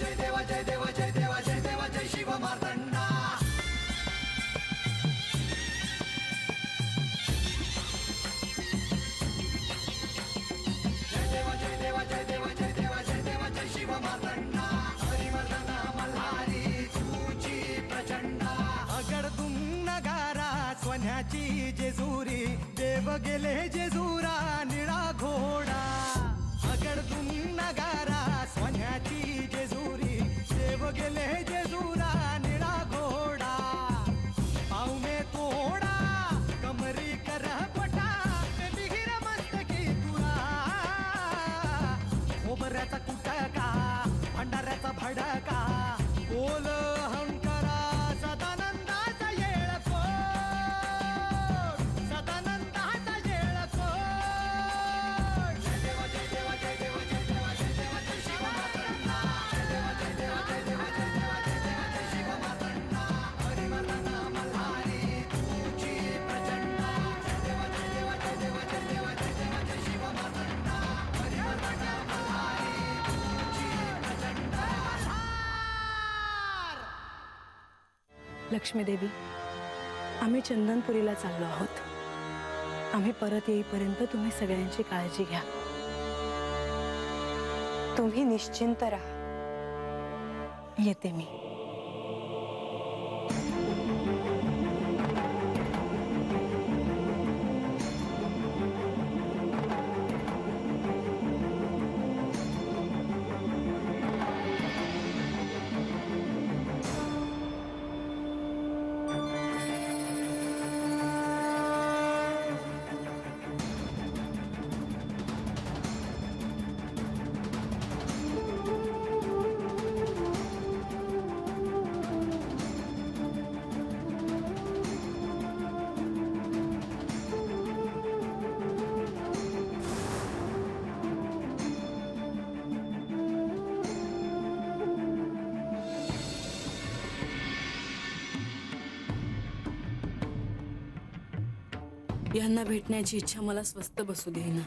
जय देवा जय देवा जय देवा जय देवा जय शिव मार्तंडा. जय देवा जय देवा जय देवा जय देवा जय देवा जय शिव मार्तंडा. हरिवर्धन मल्हारी तुझी प्रचंडा. अगडदुम नगारा सोन्याची जेजुरी देव गेले जेजुरा निळा घोडा. अगडदुम नगारा सोन्याची जेजुरी देव गेले जेजुरा निळा घोडा. पाऊ में तोडा कमरी कर पटा बिहिर मस्तकी तुरा. खोबऱ्याचा कुटका भंडाऱ्याचा भडका बोल अहंकारा सदानंदाचा येळकोट. सदानंदाचा येळकोट. जय देवा जय देवा जय देवा जय देवा जय देवा जय शिव मार्तंडा. जय देवा जय देवा जय देवा जय देवा जय देवा जय शिव मार्तंडा. हरिवर्धन मल्हारी तुझी प्रचंडा. जय देवा जय देवा जय देवा जय देवा जय देवा जय शिव मार्तंडा. हरिवर्धन मल्हारी तुझी प्रचंडा. लक्ष्मी देवी, आम्ही चंदनपुरीला चाललो आहोत. आम्ही परत येईपर्यंत तुम्ही सगळ्यांची काळजी घ्या. तुम्ही निश्चिंत राहा. येते मी. यांना भेटण्याची इच्छा मला स्वस्त बसू देईना.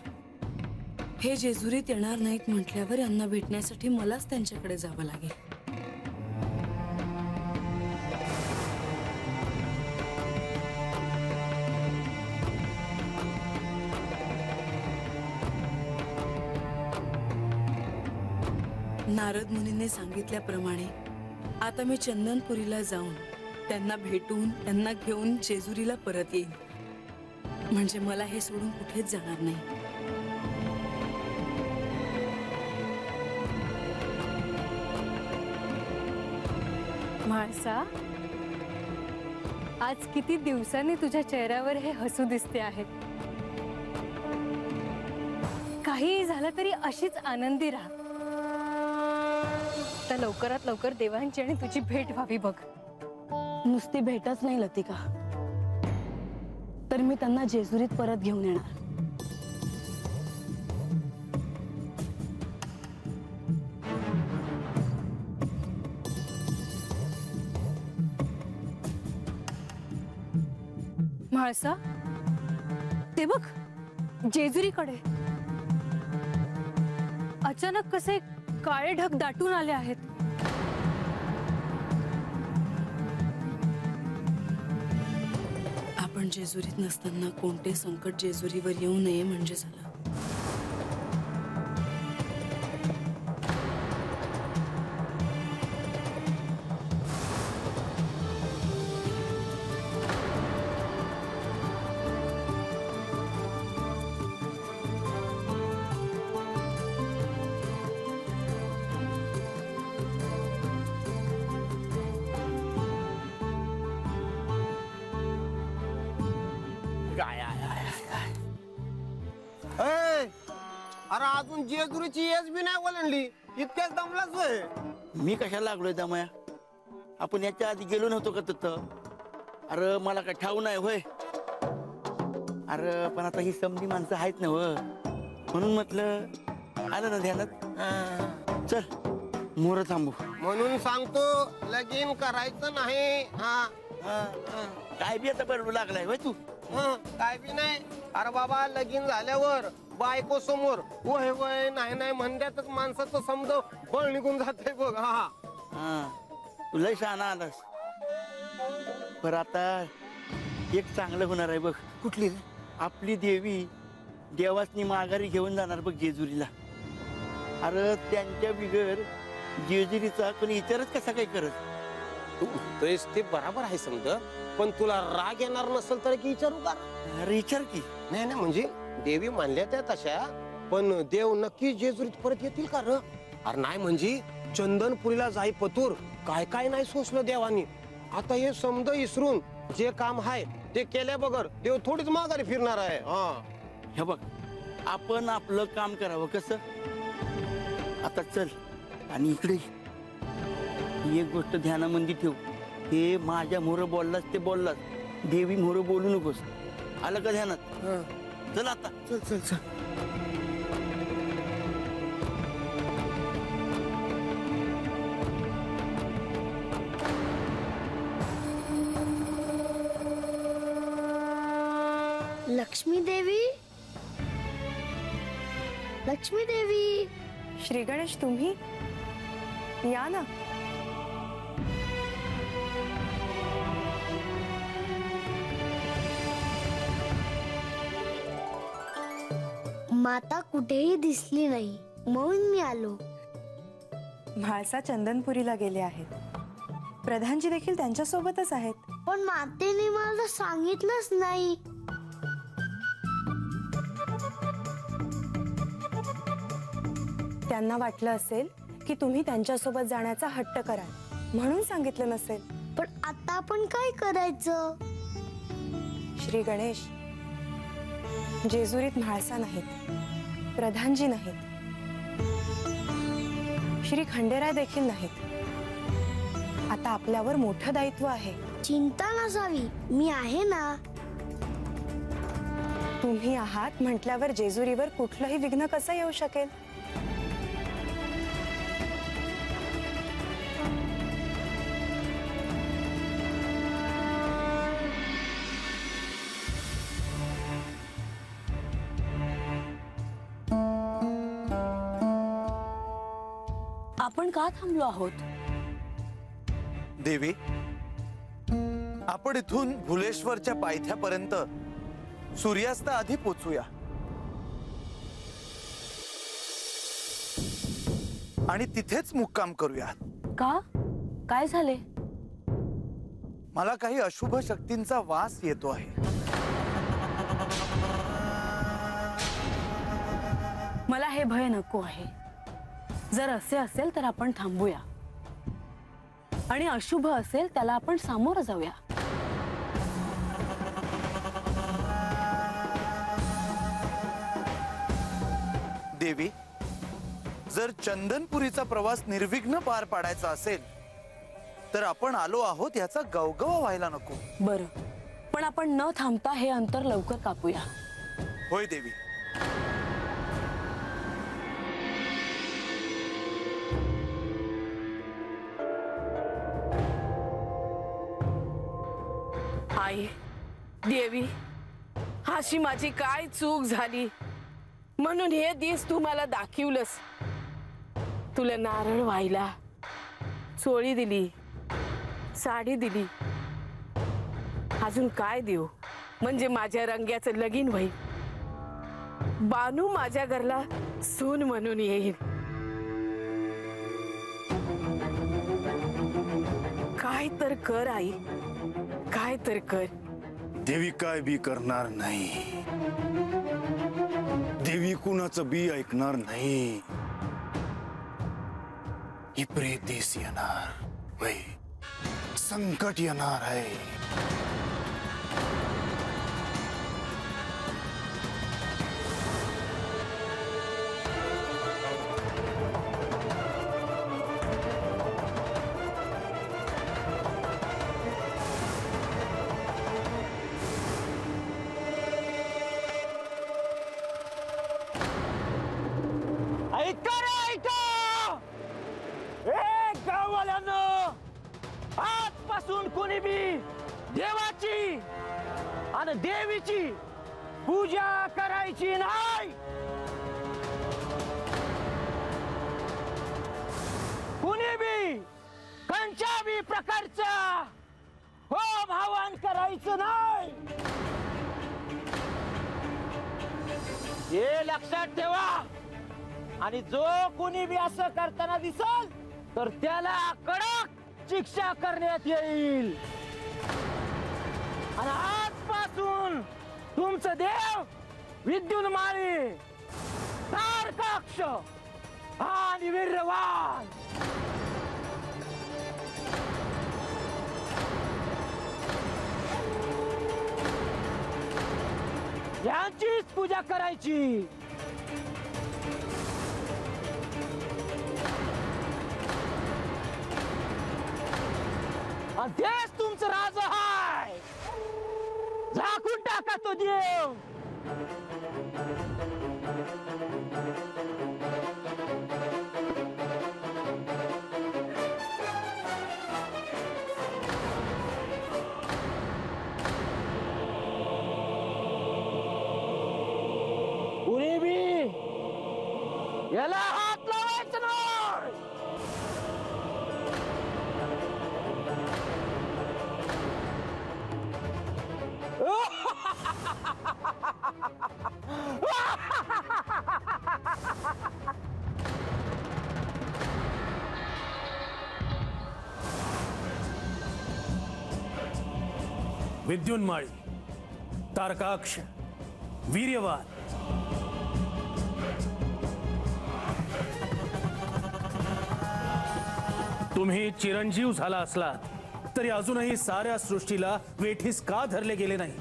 हे जेजुरीत येणार नाहीत म्हटल्यावर यांना भेटण्यासाठी मलाच त्यांच्याकडे जावं लागेल. नारद मुनीने सांगितल्याप्रमाणे आता मी चंदनपुरीला जाऊन त्यांना भेटून त्यांना घेऊन जेजुरीला परत येईन. म्हणजे मला हे सोडून कुठेच जाणार नाही. म्हाळसा, आज किती दिवसांनी तुझ्या चेहऱ्यावर हे हसू दिसते आहे. काहीही झालं तरी अशीच आनंदी राहा. तर लवकरात लवकर देवांची आणि तुझी भेट व्हावी बघ. नुसती भेटच नाही लतिका, तर मी त्यांना जेजुरीत परत घेऊन येणार. म्हाळसा, ते बघ जेजुरीकडे अचानक कसे काळे ढग दाटून आले आहेत. आपण जेजुरीत नसताना कोणते संकट जेजुरीवर येऊ नये म्हणजे झालं. अरे अजून जेजुरीची एस बी नाही ओलांडली, इतक्याच दमलाच होय. मी कशाला लागलोय दमया? आपण याच्या आधी गेलो नव्हतो का तिथं? अरे मला काय ठाऊ नाही होय. अरे पण आता ही समधी माणसं आहेत ना, म्हणून म्हटलं आलं ना ध्यानात. चल मोर थांबू. म्हणून सांगतो लगीन करायचं नाही. काय बी आता बरडू लागलाय होय तू. काय बी नाही. अरे बाबा लगीन झाल्यावर बायको समोर वय वय नाही नाही म्हणण्यातच माणसाचं समज बळ निघून जाते बघ. हा तुला शहाणा आलास. पर आता एक चांगलं होणार आहे बघ. कुठली आपली देवी देवासनी माघारी घेऊन जाणार बघ जेजुरीला. अरे त्यांच्या बिगर जेजुरीचा कोणी विचारच कसा काय करत. ते बरोबर आहे समज, पण तुला राग येणार नसेल तर की विचारू का? अरे विचार की. नाही नाही म्हणजे देवी मानल्या त्या तशा, पण देव नक्की जेजुरीत परत येतील का र? अरे नाही म्हणजे चंदनपुरीला जाई पतूर काय काय नाही सोसलं देवानी. आता हे समज इसरून जे काम आहे ते केल्या बगर देव थोडीच माघारी फिरणार आहे. हा हे बघ, आपण आपलं काम करावं कसं. आता चल आणि इकडे एक गोष्ट ध्यानामध्ये ठेव. हे माझ्या मोर बोललास ते बोललास, देवी मोर बोलू नकोस. आलं का ध्यानात? चल आता. चल चल चल. लक्ष्मी देवी, लक्ष्मी देवी. श्री गणेश तुम्ही या ना. माता कुठेही दिसली नाही म्हणून मी आलो. म्हाळसा चंदनपुरीला गेले आहेत. प्रधानजी देखील त्यांच्या सोबतच आहेत. पण मातेने मला सांगितलंच नाही. त्यांना वाटलं असेल की तुम्ही त्यांच्यासोबत जाण्याचा हट्ट कराल म्हणून सांगितलं नसेल. पण आता आपण काय करायचं? श्री गणेश, जेजुरीत म्हाळसा नाहीत, प्रधानजी नाहीत, श्री खंडेराय देखील नाहीत. आता आपल्यावर मोठं दायित्व आहे. चिंता नसावी, मी आहे ना. तुम्ही आहात म्हटल्यावर जेजुरीवर कुठलंही विघ्न कसं येऊ शकेल? आपण का थांबलो आहोत? देवी, आपण इथून भुलेश्वरच्या पायथ्यापर्यंत सूर्यास्त आधी पोचूया आणि तिथेच मुक्काम करूया. का? काय झाले? मला काही अशुभ शक्तींचा वास येतो आहे. मला हे भय नको आहे. जर असे असेल तर आपण थांबूया आणि अशुभ असेल त्याला आपण सामोरं जाऊया. देवी, जर चंदनपुरीचा प्रवास निर्विघ्न पार पाडायचा असेल तर आपण आलो आहोत याचा गवगवा व्हायला नको. बरं, पण आपण न थांबता हे अंतर लवकर कापूया. होय देवी. आई, देवी, अशी माझी काय चूक झाली म्हणून हे दिस तू मला दाखवलंस. तुला नारळ व्हायला चोळी दिली, साडी दिली, अजून काय देऊ म्हणजे माझ्या रंग्याचं लगीन होईल. बानू माझ्या घरला सून म्हणून येईल. काय तर कर आई, काय तर कर. देवी काय बी करणार नाही. देवी कुणाचं बी ऐकणार नाही. विपरीत दिस येणार, वय संकट येणार आहे. आजपासून कोणी बी देवाची आणि देवीची पूजा करायची नाही. कुणी बी कोणत्या बी प्रकारचा होम हवन करायचं नाही. हे लक्षात ठेवा. आणि जो कोणी बी असं करताना दिसल तर त्याला कडक शिक्षा करण्यात येईल. आणि आजपासून तुमचं देव विद्युन्माळी, तारकाक्ष आणि वीर्यवान यांचीच पूजा करायची. आणि तेच तुमचं राज हाय. झाकून टाका तो देव. कुणी बी याला हात लावायचं नाही. विद्युन्माळी, तारकाक्ष, वीर्यवान. तुम्ही चिरंजीव झाला असलात तरी अजूनही साऱ्या सृष्टीला वेठीस का धरले गेले नाही,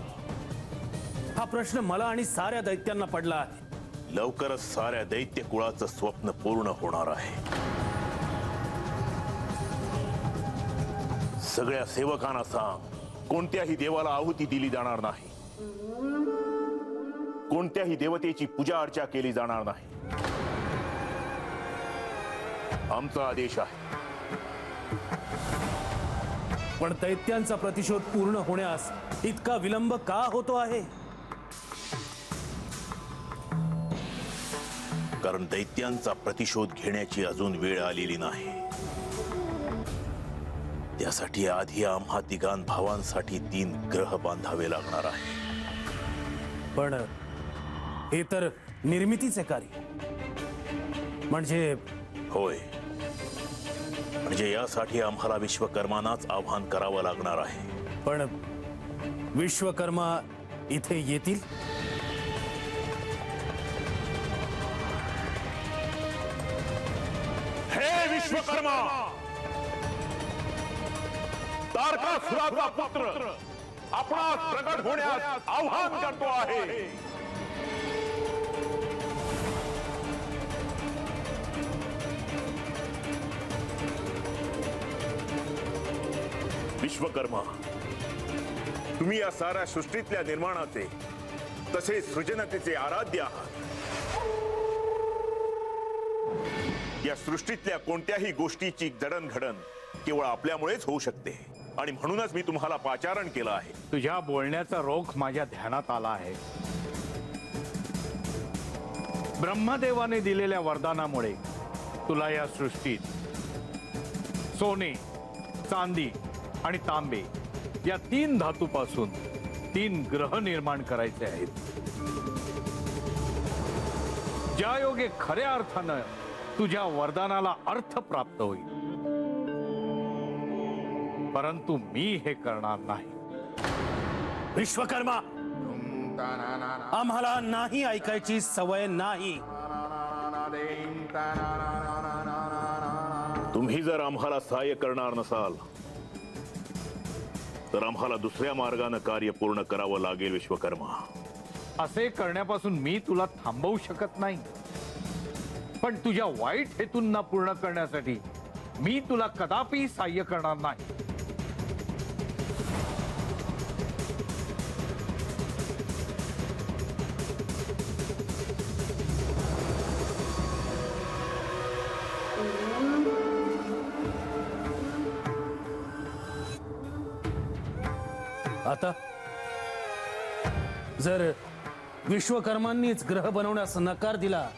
हा प्रश्न मला आणि साऱ्या दैत्यांना पडला आहे. लवकरच साऱ्या दैत्य कुळाचं स्वप्न पूर्ण होणार आहे. सगळ्या सेवकांना सांग, कोणत्याही देवाला आहुती दिली जाणार नाही. कोणत्याही देवतेची पूजा अर्चा केली जाणार नाही. आमचा आदेश आहे. पण दैत्यांचा प्रतिशोध पूर्ण होण्यास इतका विलंब का होतो आहे? कारण दैत्यांचा प्रतिशोध घेण्याची अजून वेळ आलेली नाही. त्यासाठी आधी आम्हा तिघां भावांसाठी 3 ग्रह बांधावे लागणार आहे. पण हे तर निर्मितीचे कार्य. म्हणजे होय, म्हणजे यासाठी आम्हाला विश्वकर्मांनाच आव्हान करावं लागणार आहे. पण विश्वकर्मा इथे येतील? हे विश्वकर्मा, तारकासुराचा पुत्र आपणास प्रकट होण्यास आव्हान करतो आहे. विश्वकर्मा, तुम्ही या साऱ्या सृष्टीतल्या निर्माणाचे तसेच सृजनतेचे आराध्य आहात. या सृष्टीतल्या कोणत्याही गोष्टीची जडणघडण केवळ आपल्यामुळेच होऊ शकते आणि म्हणूनच मी तुम्हाला पाचारण केलं आहे. तुझ्या बोलण्याचा रोख माझ्या ध्यानात आला आहे. ब्रह्मदेवाने दिलेल्या वरदानामुळे तुला या सृष्टीत सोने, चांदी आणि तांबे या 3 धातूपासून 3 ग्रह निर्माण करायचे आहेत. ज्या योगे खऱ्या अर्थानं तुझ्या वरदानाला अर्थ प्राप्त होईल. परंतु मी हे करणार नाही. विश्वकर्मा, आम्हाला नाही ऐकायची सवय नाही. तुम्ही जर आम्हाला सहाय्य करणार नसाल तर आम्हाला दुसऱ्या मार्गाने कार्य पूर्ण करावं लागेल. विश्वकर्मा, असे करण्यापासून मी तुला थांबवू शकत नाही. पण तुझ्या वाईट हेतूंना पूर्ण करण्यासाठी मी तुला कदापि सहाय्य करणार नाही. आता जर विश्वकर्मांनीच ग्रह बनवण्यास नकार दिला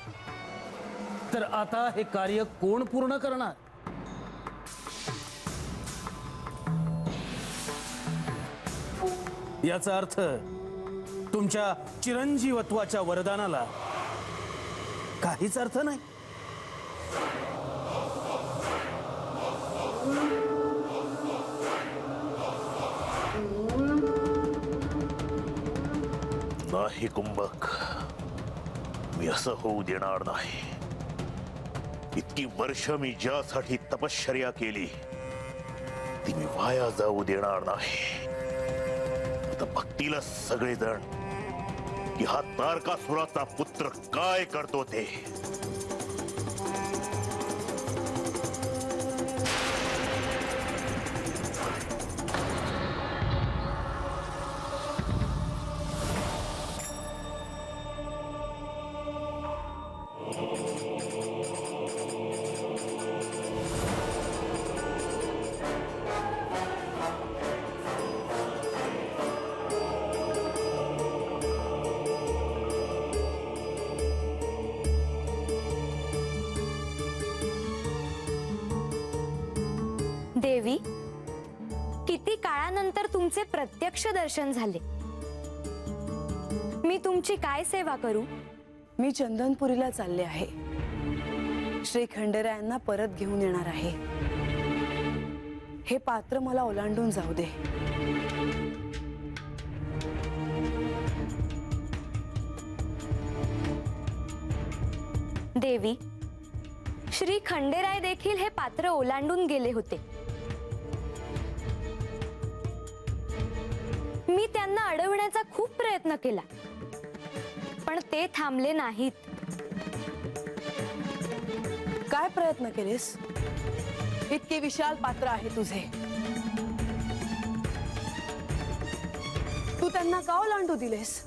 तर आता हे कार्य कोण पूर्ण करणार? याचा अर्थ तुमच्या चिरंजीवत्वाच्या वरदानाला काहीच अर्थ नाही. नाही कुंभक, मी असं होऊ देणार नाही. इतकी वर्ष मी ज्यासाठी तपश्चर्या केली ती मी वाया जाऊ देणार नाही. आता बघतीलच सगळेजण की हा तारकासुराचा पुत्र काय करतो ते. देवी, किती काळानंतर तुमचे प्रत्यक्ष दर्शन झाले. मी तुमची काय सेवा करू? मी चंदनपुरीला चालले आहे. श्री खंडेरायांना परत घेऊन येणार आहे. हे पात्र मला ओलांडून जाऊ दे. देवी, श्री खंडेराय देखील हे पात्र ओलांडून गेले होते. मी त्यांना अडवण्याचा खूप प्रयत्न केला, पण ते थांबले नाहीत. काय प्रयत्न केलेस? इतके विशाल पात्र आहे तुझे, तू त्यांना का ओलांडू दिलेस?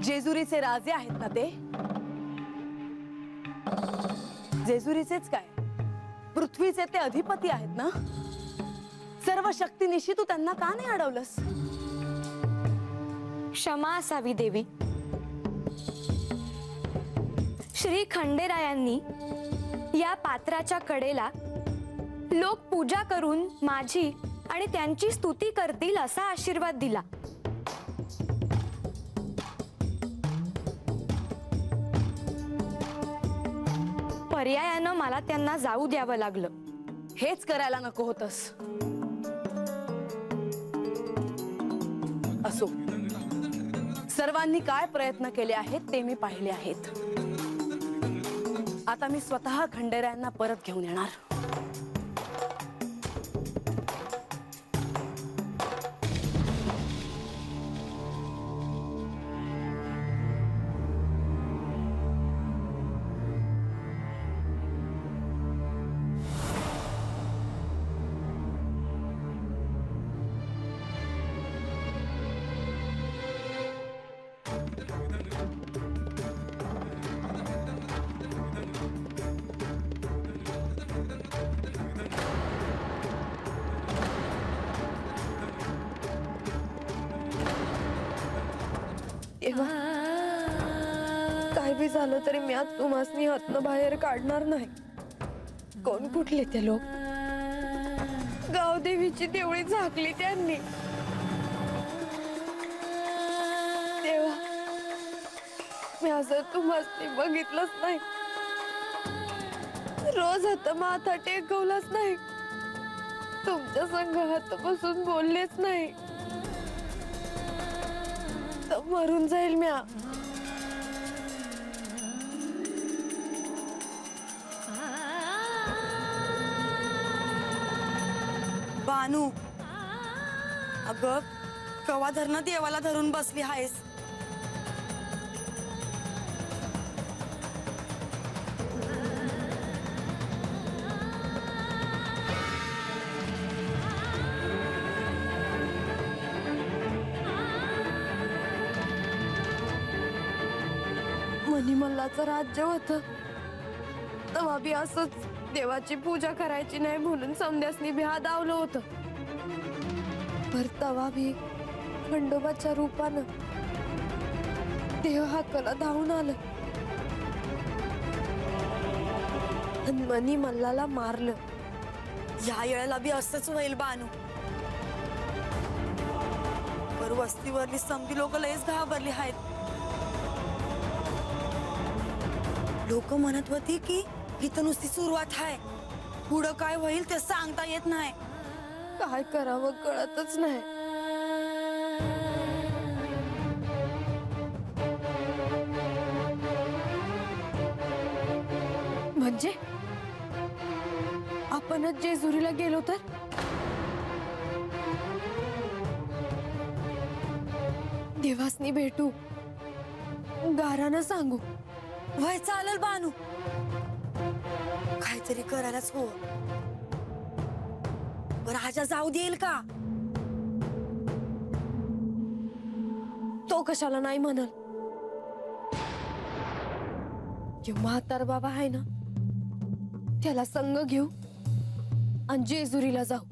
जेजुरीचे राजे आहेत ना ते? जेजुरीचेच काय, पृथ्वीचे ते अधिपती आहेत ना? सर्व शक्तीनिशी तू त्यांना का नाही अडवलंस? क्षमा असावी देवी. श्री खंडेरायांनी या पात्राच्या कडेला लोक पूजा करून माझी आणि त्यांची स्तुती करतील असा आशीर्वाद दिला. पर्यायानं मला त्यांना जाऊ द्यावं लागलं. हेच करायला नको होतस. असो, सर्वांनी काय प्रयत्न केले आहेत ते मी पाहिले आहेत. आता मी स्वतः खंडेरायांना परत घेऊन येणार. काय बी झालं तरी मी आज तुम्हासनी हातनं बाहेर काढणार नाही. कोण कुठले ते लोक? गावदेवीची देवळी झाकली त्यांनी. देवा, मी असं तुम्हासनी बघितलंच नाही. रोज हात माथा टेकवलाच नाही. तुमच्या संग हात बसून बोललेच नाही. तर मरून जाईल म्या. बानू, अगं कवा धरणं देवाला धरून बसली आहेस. मणिमल्लाचं राज्य होतं तेव्हा बी असंच देवाची पूजा करायची नाही म्हणून समध्यासनी बिहा दावलं होतं. पर तवा बी खंडोबाच्या रूपानं देव हाकाला धावून आलं आणि मनी मल्लाला मारलं. या वेळेला बी असंच होईल बानू. पर वस्तीवरली समधी लोक लयच घाबरली आहेत. लोक म्हणत होती की इथं नुसती सुरुवात आहे, पुढं काय होईल ते सांगता येत नाही. काय करावं कळतच नाही. म्हणजे आपणच जेजुरीला गेलो तर देवासनी भेटू, गारानं सांगू. वय चालेल बानू, काहीतरी करायलाच हो. राजा जाऊ देईल का? तो कशाला नाही म्हणल. जो म्हातार बाबा आहे ना, त्याला संग घेऊ आणि जेजुरीला जाऊ.